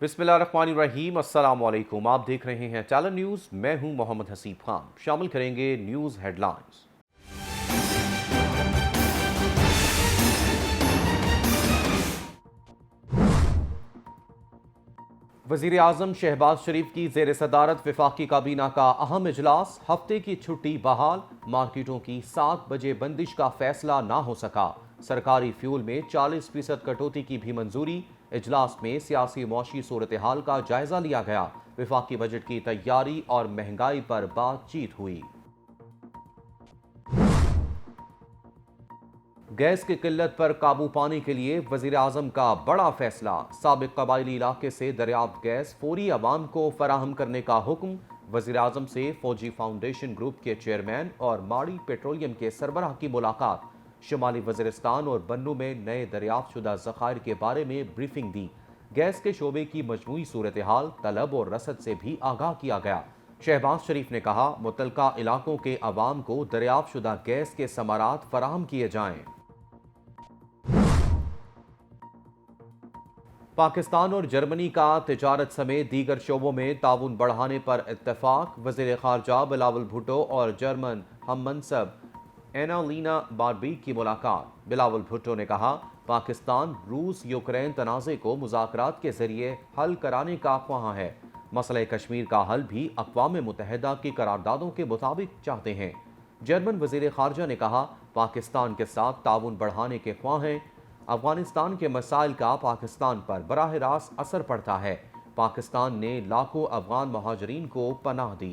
बिस्मिल्लाहिर्रहमानिर्रहीम, अस्सलाम वालेकुम। आप देख रहे हैं टैलेंट न्यूज़। मैं हूं मोहम्मद हसीब खान। शामिल करेंगे न्यूज़ हेडलाइंस। वज़ीर आज़म शहबाज शरीफ की ज़ेर सदारत वफाकी काबीना का अहम इजलास। हफ्ते की छुट्टी बहाल। मार्केटों की 7 बजे बंदिश का फैसला ना हो सका। सरकारी फ्यूल में 40% कटौती की भी मंजूरी। इजलास में सियासी मौशी सूरत हाल का जायजा लिया गया। वफाकी बजट की तैयारी और महंगाई पर बातचीत हुई। गैस की किल्लत पर काबू पाने के लिए वजीर आजम का बड़ा फैसला। साबिक कबायली इलाके से दरियाफ्त गैस फौरी अवाम को फराहम करने का हुक्म। वजीर आजम से फौजी फाउंडेशन ग्रुप के चेयरमैन और माड़ी पेट्रोलियम के सरबराह की मुलाकात। शुमाली वजीरिस्तान और बन्नू में नए दरियाफ्त शुदा जखायर के बारे में ब्रीफिंग दी। गैस के शोबे की मजमूई सूरत हाल, तलब और रसद से भी आगाह किया गया। शहबाज शरीफ ने कहा, मुतलका इलाकों के अवाम को दरियाफ्त शुदा गैस के समारात फराहम किए जाएं। पाकिस्तान और जर्मनी का तिजारत समेत दीगर शोबों में ताउन बढ़ाने पर इत्तेफाक। वज़ीर ख़ारजा बिलावल भुट्टो और जर्मन हम मनसब एनालीना बारबीक की मुलाकात। बिलावल भुट्टो ने कहा, पाकिस्तान रूस यूक्रेन तनाज़े को मुज़ाकरात के जरिए हल कराने का ख्वाह है। मसला कश्मीर का हल भी अक़वाम मुत्तहिदा की करारदादों के मुताबिक चाहते हैं। जर्मन वज़ीर ख़ारजा ने कहा, पाकिस्तान के साथ ताउन बढ़ाने के ख्वाह हैं। अफगानिस्तान के मसाइल का पाकिस्तान पर बराह रास्त असर पड़ता है। पाकिस्तान ने लाखों अफगान महाजरीन को पनाह दी।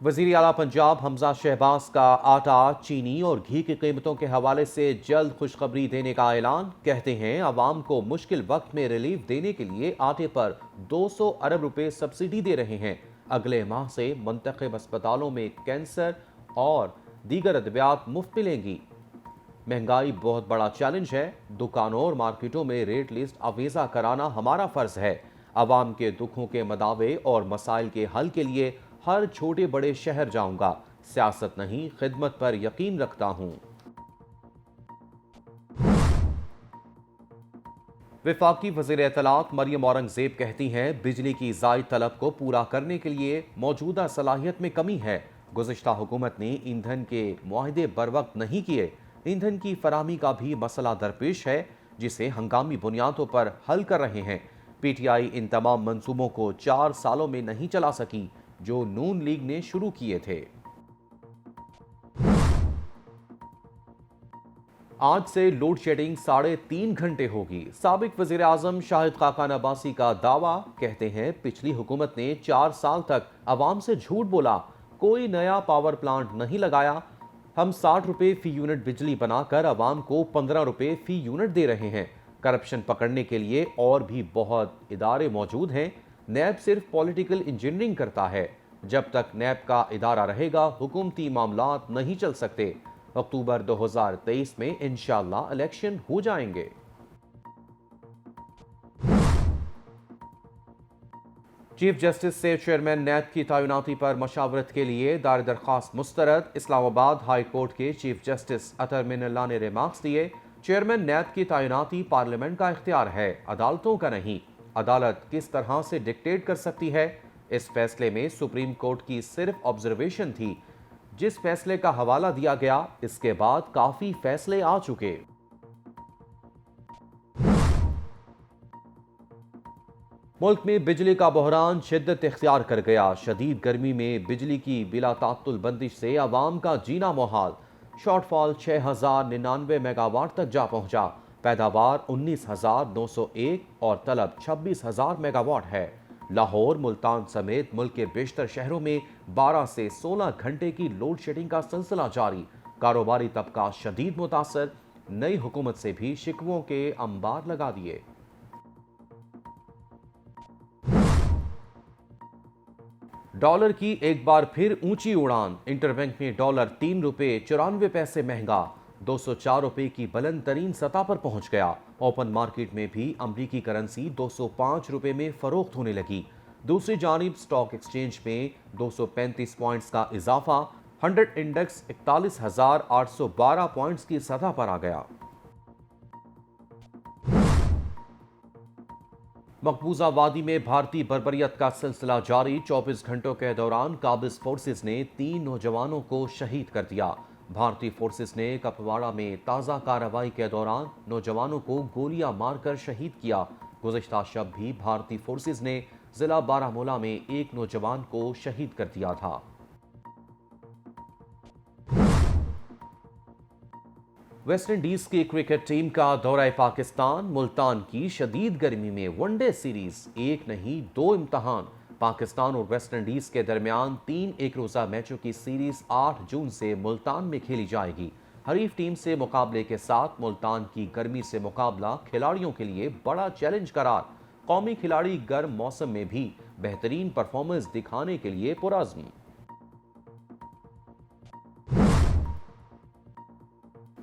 वज़ीर आला पंजाब हमजा शहबाज का आटा, चीनी और घी की कीमतों के हवाले से जल्द खुशखबरी देने का ऐलान। कहते हैं, अवाम को मुश्किल वक्त में रिलीफ देने के लिए आटे पर 200 अरब रुपए सब्सिडी दे रहे हैं। अगले माह से मुंतखब अस्पतालों में कैंसर और दीगर अद्वियात मुफ्त मिलेंगी। महंगाई बहुत बड़ा चैलेंज है। दुकानों और मार्केटों में रेट लिस्ट अवेजा कराना हमारा फर्ज है। अवाम के दुखों के मदावे और मसाइल के हल के लिए हर छोटे बड़े शहर जाऊंगा। सियासत नहीं, खिदमत पर यकीन रखता हूं। वफाकी वज़ीर इत्तलात मरियम औरंगजेब कहती हैं, बिजली की ज़ायद तलब को पूरा करने के लिए मौजूदा सलाहियत में कमी है। गुज़िश्ता हुकूमत ने ईंधन के मुआहदे बर वक्त नहीं किए। ईंधन की फराहमी का भी मसला दरपेश है, जिसे हंगामी बुनियादों पर हल कर रहे हैं। PTI इन तमाम मंसूबों को 4 सालों में नहीं चला सकी, जो नून लीग ने शुरू किए थे। आज से लोड शेडिंग 3.5 घंटे होगी। साबिक वजीर आजम शाहिद खाकान अब्बासी का दावा। कहते हैं, पिछली हुकूमत ने 4 साल तक अवाम से झूठ बोला, कोई नया पावर प्लांट नहीं लगाया। हम 60 रुपए फी यूनिट बिजली बनाकर अवाम को 15 रुपए फी यूनिट दे रहे हैं। करप्शन पकड़ने के लिए और भी बहुत इदारे मौजूद हैं। नैब सिर्फ पॉलिटिकल इंजीनियरिंग करता है। जब तक नैब का इदारा रहेगा, हुकूमती मामलात नहीं चल सकते। अक्टूबर 2023 में इंशाअल्लाह इलेक्शन हो जाएंगे। चीफ जस्टिस से चेयरमैन नैब की तैनाती पर मशावरत के लिए दायर दरख्वास्त मुस्तरद। इस्लामाबाद हाई कोर्ट के चीफ जस्टिस अतर मिनल्ला ने रिमार्क्स दिए, चेयरमैन नैब की तैनाती पार्लियामेंट का इख्तियार है, अदालतों का नहीं। अदालत किस तरह से डिक्टेट कर सकती है? इस फैसले में सुप्रीम कोर्ट की सिर्फ ऑब्जर्वेशन थी। जिस फैसले का हवाला दिया गया, इसके बाद काफी फैसले आ चुके। मुल्क में बिजली का बहरान शिद्दत इख्तियार कर गया। शदीद गर्मी में बिजली की बिला तात्तुल बंदिश से अवाम का जीना मुहाल। शॉर्टफॉल 6099 मेगावाट तक जा पहुंचा। पैदावार 19,901 और तलब 26,000 मेगावाट है। लाहौर, मुल्तान समेत मुल्क के बेशतर शहरों में 12 से 16 घंटे की लोड शेडिंग का सिलसिला जारी। कारोबारी तबका शदीद मुतासर। नई हुकूमत से भी शिकवों के अंबार लगा दिए। डॉलर की एक बार फिर ऊंची उड़ान। इंटरबैंक में डॉलर 3 रुपए 94 पैसे महंगा, 204 रुपए की बुलंद तरीन सतह पर पहुंच गया। ओपन मार्केट में भी अमरीकी करेंसी 205 रुपए में फरोख्त होने लगी। दूसरी जानिब स्टॉक एक्सचेंज में 235 पॉइंट्स का इजाफा। 100 इंडेक्स 41,812 पॉइंट्स की सतह पर आ गया। मकबूजा वादी में भारतीय बर्बरियत का सिलसिला जारी। 24 घंटों के दौरान काबिज फोर्सेस ने 3 नौजवानों को शहीद कर दिया। भारतीय फोर्सेस ने कपवाड़ा में ताज़ा कार्रवाई के दौरान नौजवानों को गोलियां मारकर शहीद किया। गुज़िश्ता शब भी भारतीय फोर्सेस ने जिला बारामूला में एक नौजवान को शहीद कर दिया था। वेस्ट इंडीज की क्रिकेट टीम का दौरा पाकिस्तान। मुल्तान की शदीद गर्मी में वनडे सीरीज एक नहीं 2 इम्तहान। पाकिस्तान और वेस्ट इंडीज के दरमियान 3 एक रोजा मैचों की सीरीज 8 जून से मुल्तान में खेली जाएगी। हरीफ टीम से मुकाबले के साथ मुल्तान की गर्मी से मुकाबला खिलाड़ियों के लिए बड़ा चैलेंज करार। कौमी खिलाड़ी गर्म मौसम में भी बेहतरीन परफॉर्मेंस दिखाने के लिए पुरअज़्म।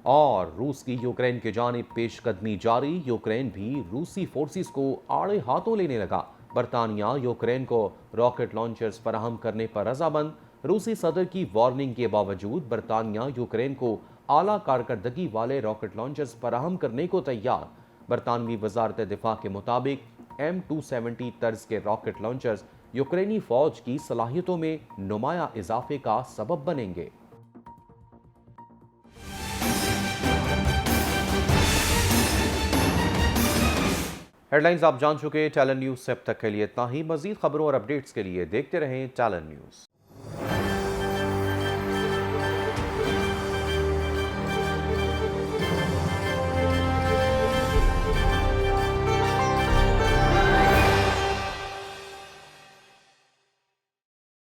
और रूस की यूक्रेन की जानिब पेशकदमी जारी। यूक्रेन भी रूसी फोर्सेस को आड़े हाथों लेने लगा। बरतानिया यूक्रेन को रॉकेट लॉन्चर्स फराहम करने पर रजामंद। रूसी सदर की वार्निंग के बावजूद बरतानिया यूक्रेन को आला कारकर्दगी वाले रॉकेट लॉन्चर्स फराहम करने को तैयार। बरतानवी वजारत दिफा के मुताबिक M270 तर्ज के रॉकेट लॉन्चर्स यूक्रेनी फौज की सलाहियतों में नुमाया इजाफे का सबब बनेंगे। हेडलाइंस आप जान चुके। टैलेंट न्यूज से अब तक के लिए इतना ही। मजीद खबरों और अपडेट्स के लिए देखते रहें टैलेंट न्यूज।